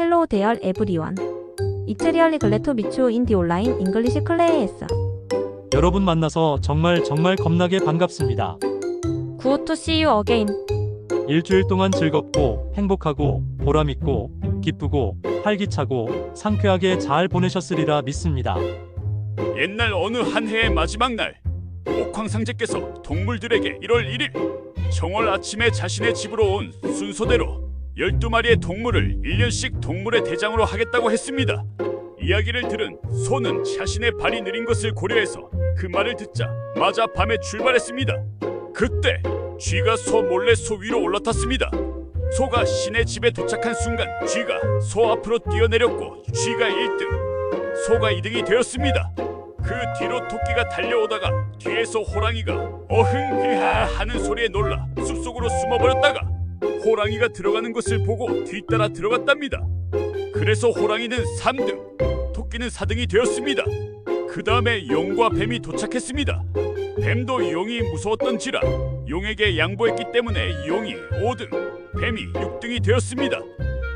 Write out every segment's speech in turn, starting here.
Hello there everyone. It's really glad to meet you in the online English class. 여러분 만나서 정말 겁나게 반갑습니다. Good to see you again. 일주일 동안 즐겁고 행복하고 보람있고 기쁘고 활기차고 상쾌하게 잘 보내셨으리라 믿습니다. 옛날 어느 한 해의 마지막 날, 옥황상제께서 동물들에게 1월 1일 정월 아침에 자신의 집으로 온 순서대로 12마리의 동물을 1년씩 동물의 대장으로 하겠다고 했습니다. 이야기를 들은 소는 자신의 발이 느린 것을 고려해서 그 말을 듣자마자 밤에 출발했습니다. 그때 쥐가 소 몰래 소 위로 올라탔습니다. 소가 신의 집에 도착한 순간 쥐가 소 앞으로 뛰어내렸고 쥐가 1등, 소가 2등이 되었습니다. 그 뒤로 토끼가 달려오다가 뒤에서 호랑이가 어흥 흐하 하는 소리에 놀라 숲속으로 숨어버렸다가 호랑이가 들어가는 것을 보고 뒤따라 들어갔답니다. 그래서 호랑이는 3등, 토끼는 4등이 되었습니다. 그 다음에 용과 뱀이 도착했습니다. 뱀도 용이 무서웠던지라 용에게 양보했기 때문에 용이 5등, 뱀이 6등이 되었습니다.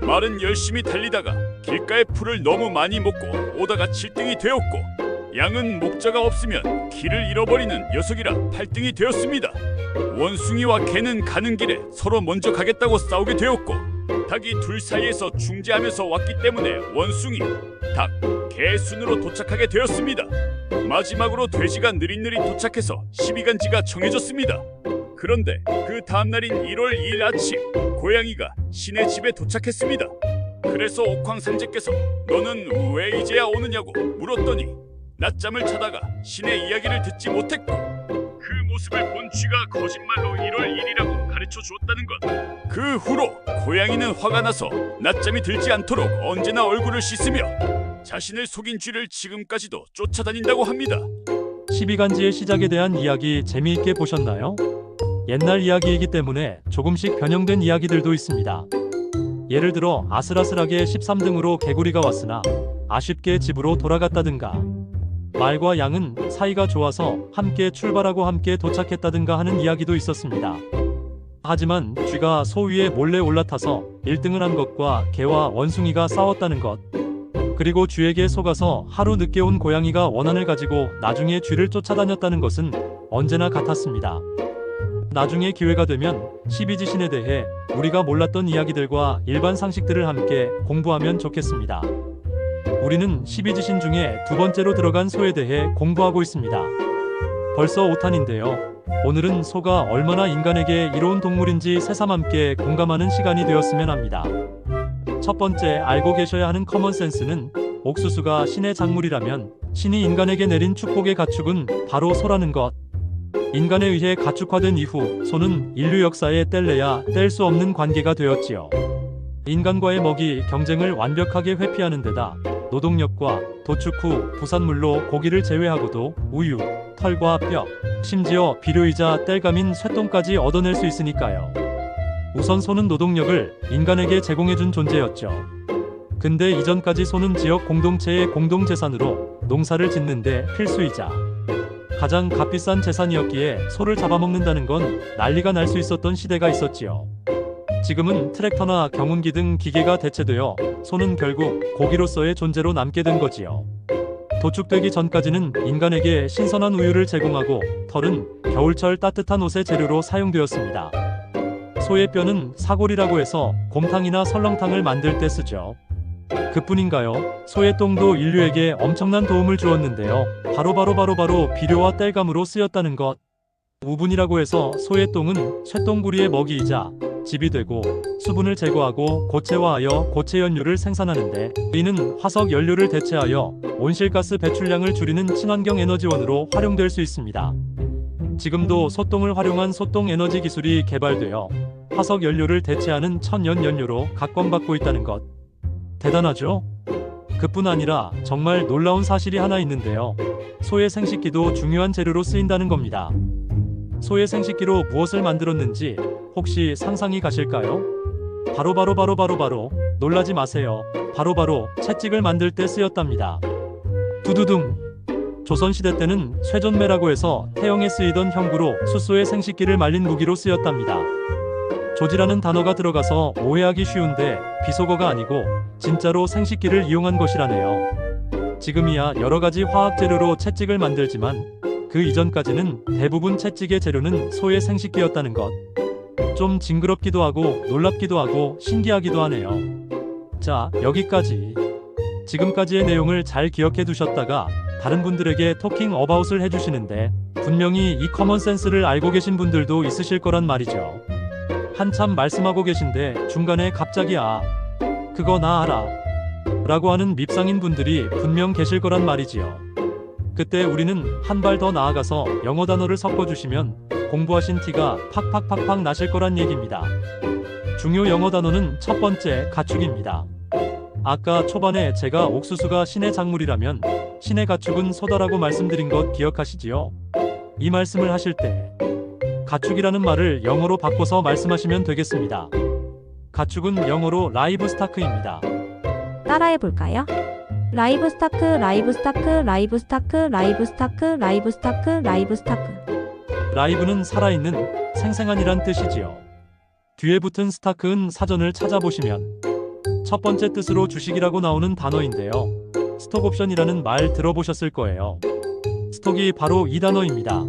말은 열심히 달리다가 길가의 풀을 너무 많이 먹고 오다가 7등이 되었고, 양은 목자가 없으면 길을 잃어버리는 녀석이라 8등이 되었습니다. 원숭이와 개는 가는 길에 서로 먼저 가겠다고 싸우게 되었고, 닭이 둘 사이에서 중재하면서 왔기 때문에 원숭이, 닭, 개 순으로 도착하게 되었습니다. 마지막으로 돼지가 느릿느릿 도착해서 12간지가 정해졌습니다. 그런데 그 다음날인 1월 2일 아침, 고양이가 신의 집에 도착했습니다. 그래서 옥황상제께서 너는 왜 이제야 오느냐고 물었더니 낮잠을 자다가 신의 이야기를 듣지 못했고 그 모습을 본 쥐가 거짓말로 1월 1일이라고 가르쳐 주었다는 것. 그 후로 고양이는 화가 나서 낮잠이 들지 않도록 언제나 얼굴을 씻으며 자신을 속인 쥐를 지금까지도 쫓아다닌다고 합니다. 12간지의 시작에 대한 이야기 재미있게 보셨나요? 옛날 이야기이기 때문에 조금씩 변형된 이야기들도 있습니다. 예를 들어 아슬아슬하게 13등으로 개구리가 왔으나 아쉽게 집으로 돌아갔다든가, 말과 양은 사이가 좋아서 함께 출발하고 함께 도착했다든가 하는 이야기도 있었습니다. 하지만 쥐가 소 위에 몰래 올라타서 1등을 한 것과 개와 원숭이가 싸웠다는 것, 그리고 쥐에게 속아서 하루 늦게 온 고양이가 원한을 가지고 나중에 쥐를 쫓아다녔다는 것은 언제나 같았습니다. 나중에 기회가 되면 12지신에 대해 우리가 몰랐던 이야기들과 일반 상식들을 함께 공부하면 좋겠습니다. 우리는 12지신 중에 두 번째로 들어간 소에 대해 공부하고 있습니다. 벌써 5탄인데요. 오늘은 소가 얼마나 인간에게 이로운 동물인지 새삼함께 공감하는 시간이 되었으면 합니다. 첫 번째 알고 계셔야 하는 커먼센스는 옥수수가 신의 작물이라면 신이 인간에게 내린 축복의 가축은 바로 소라는 것. 인간에 의해 가축화된 이후 소는 인류 역사에 뗄래야 뗄 수 없는 관계가 되었지요. 인간과의 먹이 경쟁을 완벽하게 회피하는 데다 노동력과 도축 후 부산물로 고기를 제외하고도 우유, 털과 뼈, 심지어 비료이자 땔감인 쇠똥까지 얻어낼 수 있으니까요. 우선 소는 노동력을 인간에게 제공해준 존재였죠. 근데 이전까지 소는 지역 공동체의 공동재산으로 농사를 짓는데 필수이자 가장 값비싼 재산이었기에 소를 잡아먹는다는 건 난리가 날 수 있었던 시대가 있었지요. 지금은 트랙터나 경운기 등 기계가 대체되어 소는 결국 고기로서의 존재로 남게 된 거지요. 도축되기 전까지는 인간에게 신선한 우유를 제공하고 털은 겨울철 따뜻한 옷의 재료로 사용되었습니다. 소의 뼈는 사골이라고 해서 곰탕이나 설렁탕을 만들 때 쓰죠. 그뿐인가요? 소의 똥도 인류에게 엄청난 도움을 주었는데요. 바로 비료와 땔감으로 쓰였다는 것. 우분이라고 해서 소의 똥은 쇠똥구리의 먹이이자 집이 되고 수분을 제거하고 고체화하여 고체연료를 생산하는데, 이는 화석 연료를 대체하여 온실가스 배출량을 줄이는 친환경 에너지원으로 활용될 수 있습니다. 지금도 소똥을 활용한 소똥 에너지 기술이 개발되어 화석 연료를 대체하는 천연 연료로 각광받고 있다는 것. 대단하죠? 그뿐 아니라 정말 놀라운 사실이 하나 있는데요. 소의 생식기도 중요한 재료로 쓰인다는 겁니다. 소의 생식기로 무엇을 만들었는지 혹시 상상이 가실까요? 바로 놀라지 마세요. 바로 채찍을 만들 때 쓰였답니다. 두두둥. 조선시대 때는 쇠존매라고 해서 태영에 쓰이던 형구로 숫소의 생식기를 말린 무기로 쓰였답니다. 조지라는 단어가 들어가서 오해하기 쉬운데 비속어가 아니고 진짜로 생식기를 이용한 것이라네요. 지금이야 여러 가지 화학 재료로 채찍을 만들지만 그 이전까지는 대부분 채찍의 재료는 소의 생식기였다는 것. 좀 징그럽기도 하고 놀랍기도 하고 신기하기도 하네요. 자, 여기까지. 지금까지의 내용을 잘 기억해 두셨다가 다른 분들에게 토킹 어바웃을 해주시는데 분명히 이 커먼 센스를 알고 계신 분들도 있으실 거란 말이죠. 한참 말씀하고 계신데 중간에 갑자기 그거 나 알아 라고 하는 밉상인 분들이 분명 계실 거란 말이지요. 그때 우리는 한 발 더 나아가서 영어 단어를 섞어주시면 공부하신 티가 팍팍팍팍 나실 거란 얘기입니다. 중요 영어 단어는 첫 번째, 가축입니다. 아까 초반에 제가 옥수수가 신의 작물이라면 신의 가축은 소다라고 말씀드린 것 기억하시지요? 이 말씀을 하실 때 가축이라는 말을 영어로 바꿔서 말씀하시면 되겠습니다. 가축은 영어로 라이브스타크입니다. 따라해볼까요? 라이브스타크, 라이브스타크, 라이브스타크, 라이브스타크, 라이브스타크, 라이브스타크. 라이브는 살아있는, 생생한이란 뜻이지요. 뒤에 붙은 스타크는 사전을 찾아보시면 첫 번째 뜻으로 주식이라고 나오는 단어인데요. 스톡옵션이라는 말 들어보셨을 거예요. 스톡이 바로 이 단어입니다.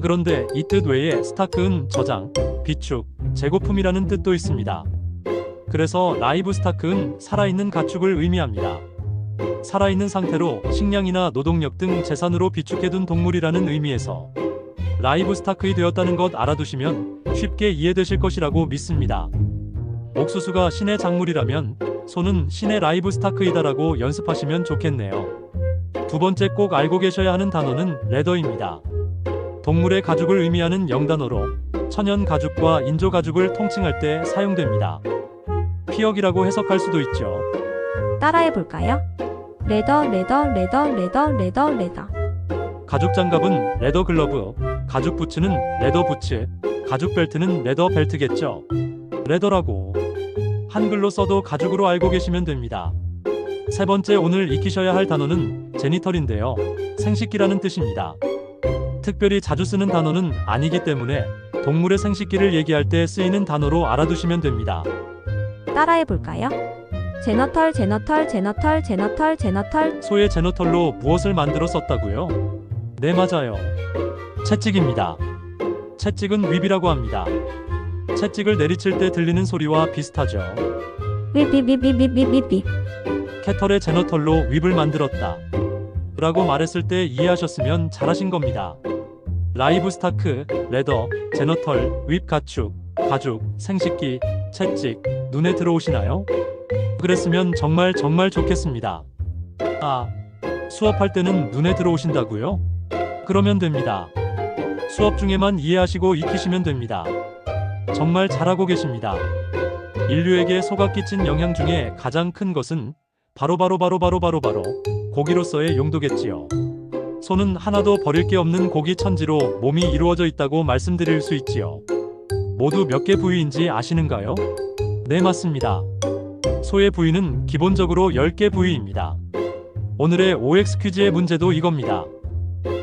그런데 이 뜻 외에 스타크는 저장, 비축, 재고품이라는 뜻도 있습니다. 그래서 라이브스타크는 살아있는 가축을 의미합니다. 살아있는 상태로 식량이나 노동력 등 재산으로 비축해둔 동물이라는 의미에서 라이브스타크이 되었다는 것 알아두시면 쉽게 이해되실 것이라고 믿습니다. 옥수수가 신의 작물이라면 소는 신의 라이브스타크이다라고 연습하시면 좋겠네요. 두 번째 꼭 알고 계셔야 하는 단어는 레더입니다. 동물의 가죽을 의미하는 영단어로 천연 가죽과 인조 가죽을 통칭할 때 사용됩니다. 피혁이라고 해석할 수도 있죠. 따라해볼까요? 레더, 레더, 레더, 레더, 레더, 레더. 가죽 장갑은 레더 글러브, 가죽 부츠는 레더 부츠, 가죽 벨트는 레더 벨트겠죠. 레더라고 한글로 써도 가죽으로 알고 계시면 됩니다. 세 번째 오늘 익히셔야 할 단어는 제니털인데요. 생식기라는 뜻입니다. 특별히 자주 쓰는 단어는 아니기 때문에 동물의 생식기를 얘기할 때 쓰이는 단어로 알아두시면 됩니다. 따라해볼까요? 제너털, 제너털, 제너털, 제너털, 제너털. 소의 제너털로 무엇을 만들어 썼다고요? 네, 맞아요. 채찍입니다. 채찍은 윕이라고 합니다. 채찍을 내리칠 때 들리는 소리와 비슷하죠. 삐삐삐삐삐삐삐삐. 캐털의 제너털로 윕을 만들었다 라고 말했을 때 이해하셨으면 잘하신 겁니다. 라이브스타크, 레더, 제너털, 윕 가축, 가죽, 생식기, 채찍 눈에 들어오시나요? 그랬으면 정말 좋겠습니다. 수업할 때는 눈에 들어오신다고요? 그러면 됩니다. 수업 중에만 이해하시고 익히시면 됩니다. 정말 잘하고 계십니다. 인류에게 소가 끼친 영향 중에 가장 큰 것은 바로 고기로서의 용도겠지요. 소는 하나도 버릴 게 없는 고기 천지로 몸이 이루어져 있다고 말씀드릴 수 있지요. 모두 몇 개 부위인지 아시는가요? 네, 맞습니다. 소의 부위는 기본적으로 10개 부위입니다. 오늘의 OX 퀴즈의 문제도 이겁니다.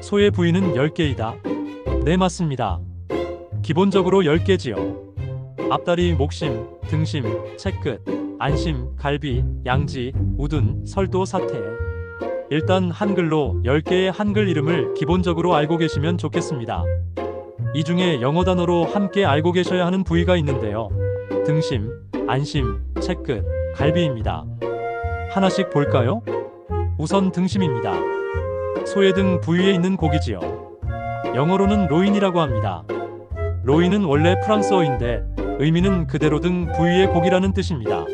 소의 부위는 10개이다. 네, 맞습니다. 기본적으로 10개지요. 앞다리, 목심, 등심, 채끝, 안심, 갈비, 양지, 우둔, 설도, 사태. 일단 한글로 10개의 한글 이름을 기본적으로 알고 계시면 좋겠습니다. 이 중에 영어 단어로 함께 알고 계셔야 하는 부위가 있는데요. 등심, 안심, 채끝, 갈비입니다. 하나씩 볼까요? 우선 등심입니다. 소의 등 부위에 있는 고기지요. 영어로는 로인이라고 합니다. 로인은 원래 프랑스어인데 의미는 그대로 등 부위의 고기라는 뜻입니다.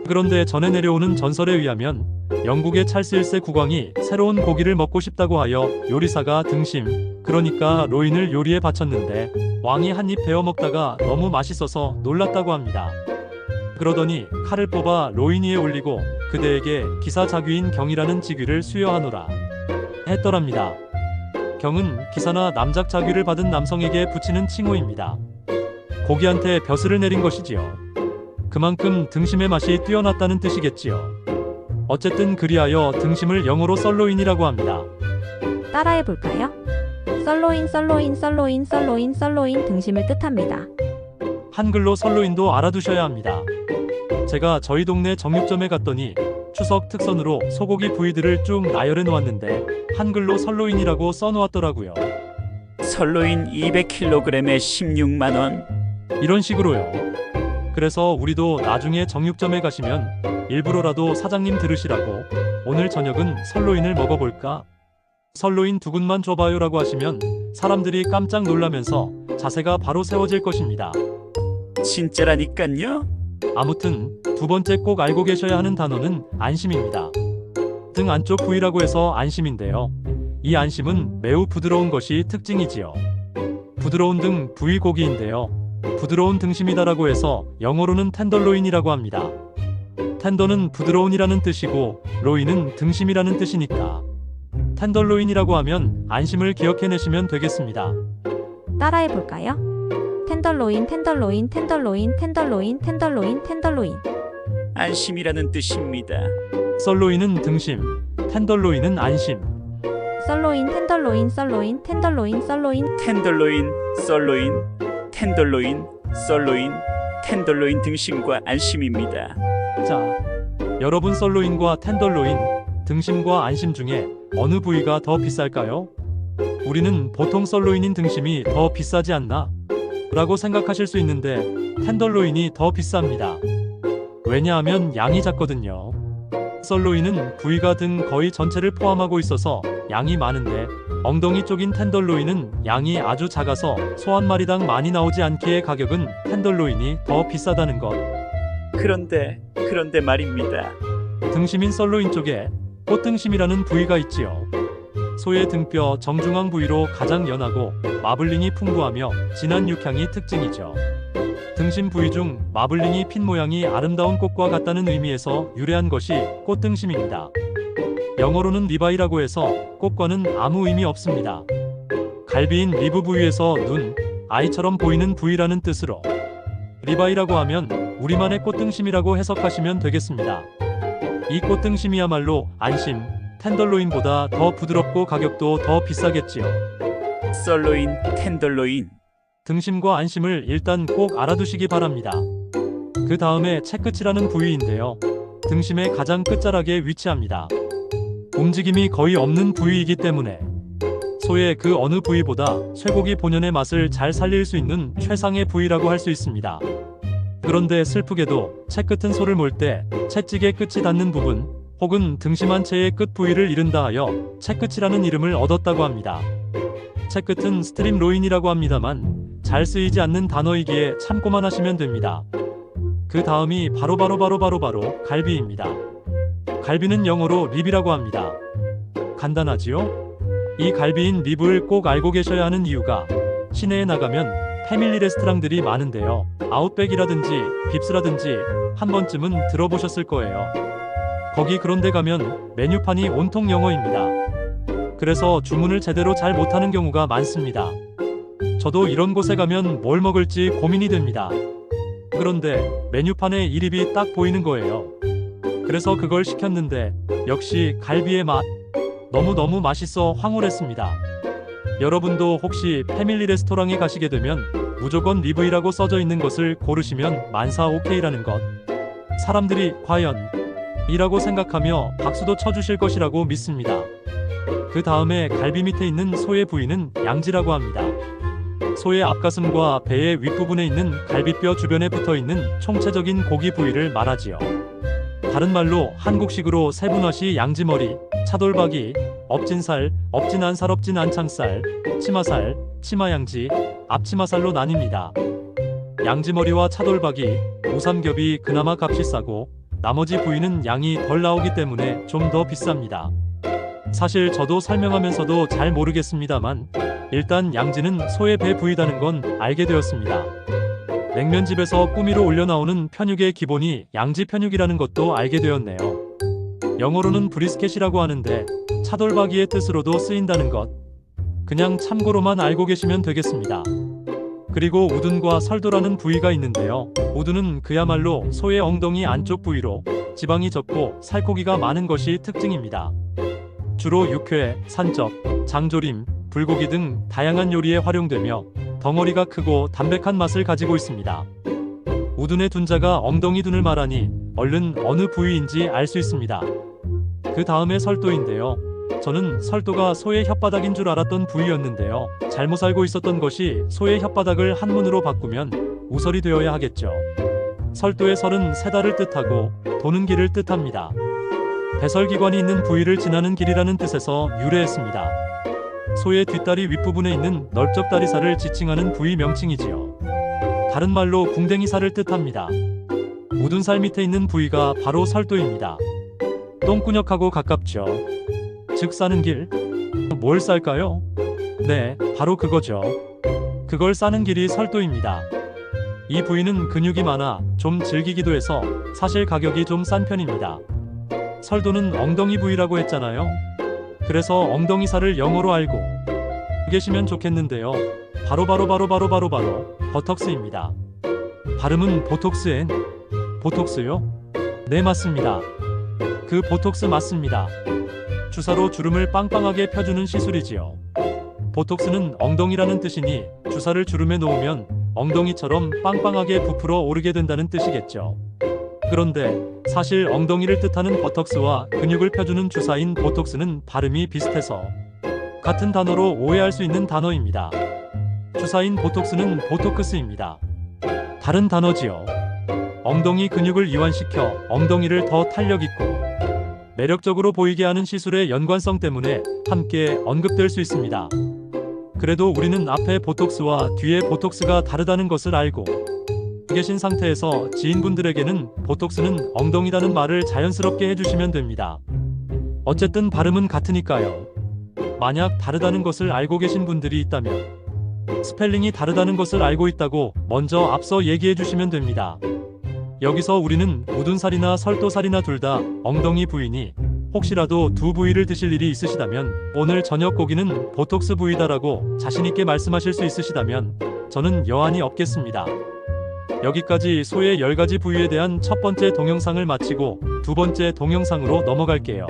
그런데 전해 내려오는 전설에 의하면 영국의 찰스 1세 국왕이 새로운 고기를 먹고 싶다고 하여 요리사가 등심, 그러니까 로인을 요리에 바쳤는데 왕이 한 입 베어 먹다가 너무 맛있어서 놀랐다고 합니다. 그러더니 칼을 뽑아 로인 위에 올리고 그대에게 기사자귀인 경이라는 직위를 수여하노라 했더랍니다. 경은 기사나 남작자귀를 받은 남성에게 붙이는 칭호입니다. 고기한테 벼슬을 내린 것이지요. 그만큼 등심의 맛이 뛰어났다는 뜻이겠지요. 어쨌든 그리하여 등심을 영어로 썰로인이라고 합니다. 따라해볼까요? 썰로인, 썰로인, 썰로인, 썰로인, 썰로인 등심을 뜻합니다. 한글로 썰로인도 알아두셔야 합니다. 제가 저희 동네 정육점에 갔더니 추석 특선으로 소고기 부위들을 쭉 나열해 놓았는데 한글로 설로인이라고 써놓았더라고요. 설로인 200kg에 16만 원. 이런 식으로요. 그래서 우리도 나중에 정육점에 가시면 일부러라도 사장님 들으시라고 오늘 저녁은 설로인을 먹어볼까? 설로인 2근만 줘봐요라고 하시면 사람들이 깜짝 놀라면서 자세가 바로 세워질 것입니다. 진짜라니깐요? 아무튼 두 번째 꼭 알고 계셔야 하는 단어는 안심입니다. 등 안쪽 부위라고 해서 안심인데요. 이 안심은 매우 부드러운 것이 특징이지요. 부드러운 등 부위 고기인데요. 부드러운 등심이다라고 해서 영어로는 텐더로인이라고 합니다. 텐더는 부드러운이라는 뜻이고 로인은 등심이라는 뜻이니까 텐더로인이라고 하면 안심을 기억해내시면 되겠습니다. 따라해 볼까요? 텐더로인, 텐더로인, 텐더로인, 텐더로인, 텐더로인, 텐더로인. 안심이라는 뜻입니다. 설로인은 등심, 텐더로인은 안심. 설로인, 텐더로인, 설로인, 텐더로인, 설로인. 텐더로인, 썰로인, 텐더로인, 썰로인, 텐더로인 등심과 안심입니다. 자, 여러분 설로인과 텐더로인, 등심과 안심 중에 어느 부위가 더 비쌀까요? 우리는 보통 설로인인 등심이 더 비싸지 않나? 라고 생각하실 수 있는데 텐더로인이 더 비쌉니다. 왜냐하면 양이 작거든요. 설로인은 부위가 등 거의 전체를 포함하고 있어서 양이 많은데 엉덩이 쪽인 텐더로인은 양이 아주 작아서 소 한 마리당 많이 나오지 않기에 가격은 텐더로인이 더 비싸다는 것. 그런데 말입니다. 등심인 설로인 쪽에 꽃등심이라는 부위가 있지요. 소의 등뼈 정중앙 부위로 가장 연하고 마블링이 풍부하며 진한 육향이 특징이죠. 등심 부위 중 마블링이 핀 모양이 아름다운 꽃과 같다는 의미에서 유래한 것이 꽃등심입니다. 영어로는 리바이라고 해서 꽃과는 아무 의미 없습니다. 갈비인 리브 부위에서 눈, 아이처럼 보이는 부위라는 뜻으로 리바이라고 하면 우리만의 꽃등심이라고 해석하시면 되겠습니다. 이 꽃등심이야말로 안심, 텐더로인보다 더 부드럽고 가격도 더 비싸겠지요. 썰로인, 텐더로인. 등심과 안심을 일단 꼭 알아두시기 바랍니다. 그 다음에 채끝이라는 부위인데요. 등심의 가장 끝자락에 위치합니다. 움직임이 거의 없는 부위이기 때문에 소의 그 어느 부위보다 쇠고기 본연의 맛을 잘 살릴 수 있는 최상의 부위라고 할 수 있습니다. 그런데 슬프게도 채끝은 소를 몰 때 채찍의 끝이 닿는 부분 혹은 등심 한 채의 끝 부위를 이른다 하여 채끝이라는 이름을 얻었다고 합니다. 채끝은 스트림 로인이라고 합니다만 잘 쓰이지 않는 단어이기에 참고만 하시면 됩니다. 그 다음이 바로 갈비입니다. 갈비는 영어로 립이라고 합니다. 간단하지요? 이 갈비인 립을 꼭 알고 계셔야 하는 이유가 시내에 나가면 패밀리 레스토랑들이 많은데요. 아웃백이라든지 빕스라든지 한 번쯤은 들어보셨을 거예요. 거기 그런데 가면 메뉴판이 온통 영어입니다. 그래서 주문을 제대로 잘 못하는 경우가 많습니다. 저도 이런 곳에 가면 뭘 먹을지 고민이 됩니다. 그런데 메뉴판에 이 립이 딱 보이는 거예요. 그래서 그걸 시켰는데 역시 갈비의 맛 너무너무 맛있어 황홀했습니다. 여러분도 혹시 패밀리 레스토랑에 가시게 되면 무조건 리브이라고 써져 있는 것을 고르시면 만사 오케이라는 것. 사람들이 과연 이라고 생각하며 박수도 쳐주실 것이라고 믿습니다. 그 다음에 갈비 밑에 있는 소의 부위는 양지라고 합니다. 소의 앞가슴과 배의 윗부분에 있는 갈비뼈 주변에 붙어있는 총체적인 고기 부위를 말하지요. 다른 말로 한국식으로 세분화시 양지머리, 차돌박이, 업진살, 업진안살, 업진안창살, 치마살, 치마양지, 앞치마살로 나뉩니다. 양지머리와 차돌박이, 오삼겹이 그나마 값이 싸고 나머지 부위는 양이 덜 나오기 때문에 좀 더 비쌉니다. 사실 저도 설명하면서도 잘 모르겠습니다만 일단 양지는 소의 배 부위다는 건 알게 되었습니다. 냉면집에서 꾸미로 올려나오는 편육의 기본이 양지 편육이라는 것도 알게 되었네요. 영어로는 브리스켓이라고 하는데 차돌박이의 뜻으로도 쓰인다는 것. 그냥 참고로만 알고 계시면 되겠습니다. 그리고 우둔과 설도라는 부위가 있는데요. 우둔은 그야말로 소의 엉덩이 안쪽 부위로 지방이 적고 살코기가 많은 것이 특징입니다. 주로 육회, 산적, 장조림, 불고기 등 다양한 요리에 활용되며 덩어리가 크고 담백한 맛을 가지고 있습니다. 우둔의 둔자가 엉덩이 둔을 말하니 얼른 어느 부위인지 알 수 있습니다. 그 다음에 설도인데요. 저는 설도가 소의 혓바닥인 줄 알았던 부위였는데요. 잘못 알고 있었던 것이 소의 혓바닥을 한문으로 바꾸면 우설이 되어야 하겠죠. 설도의 설은 세다를 뜻하고 도는 길을 뜻합니다. 배설기관이 있는 부위를 지나는 길이라는 뜻에서 유래했습니다. 소의 뒷다리 윗부분에 있는 넓적다리살을 지칭하는 부위 명칭이지요. 다른 말로 궁뎅이살을 뜻합니다. 우둔살 밑에 있는 부위가 바로 설도입니다. 똥구녕하고 가깝죠. 즉 싸는 길? 뭘 쌀까요? 네, 바로 그거죠. 그걸 싸는 길이 설도입니다. 이 부위는 근육이 많아 좀 질기기도 해서 사실 가격이 좀 싼 편입니다. 설도는 엉덩이 부위라고 했잖아요. 그래서 엉덩이 살을 영어로 알고 계시면 좋겠는데요. 바로 버턱스입니다. 발음은 보톡스엔 보톡스요? 네, 맞습니다. 그 보톡스 맞습니다. 주사로 주름을 빵빵하게 펴주는 시술이지요. 보톡스는 엉덩이라는 뜻이니 주사를 주름에 놓으면 엉덩이처럼 빵빵하게 부풀어 오르게 된다는 뜻이겠죠. 그런데 사실 엉덩이를 뜻하는 버턱스와 근육을 펴주는 주사인 보톡스는 발음이 비슷해서 같은 단어로 오해할 수 있는 단어입니다. 주사인 보톡스는 보토크스입니다. 다른 단어지요. 엉덩이 근육을 이완시켜 엉덩이를 더 탄력있고 매력적으로 보이게 하는 시술의 연관성 때문에 함께 언급될 수 있습니다. 그래도 우리는 앞에 보톡스와 뒤에 보톡스가 다르다는 것을 알고 계신 상태에서 지인분들에게는 보톡스는 엉덩이라는 말을 자연스럽게 해주시면 됩니다. 어쨌든 발음은 같으니까요. 만약 다르다는 것을 알고 계신 분들이 있다면 스펠링이 다르다는 것을 알고 있다고 먼저 앞서 얘기해 주시면 됩니다. 여기서 우리는 우둔살이나 설도살이나 둘 다 엉덩이 부위니 혹시라도 두 부위를 드실 일이 있으시다면 오늘 저녁 고기는 보톡스 부위다라고 자신있게 말씀하실 수 있으시다면 저는 여한이 없겠습니다. 여기까지 소의 10가지 부위에 대한 첫 번째 동영상을 마치고 두 번째 동영상으로 넘어갈게요.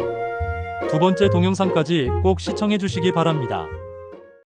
두 번째 동영상까지 꼭 시청해 주시기 바랍니다.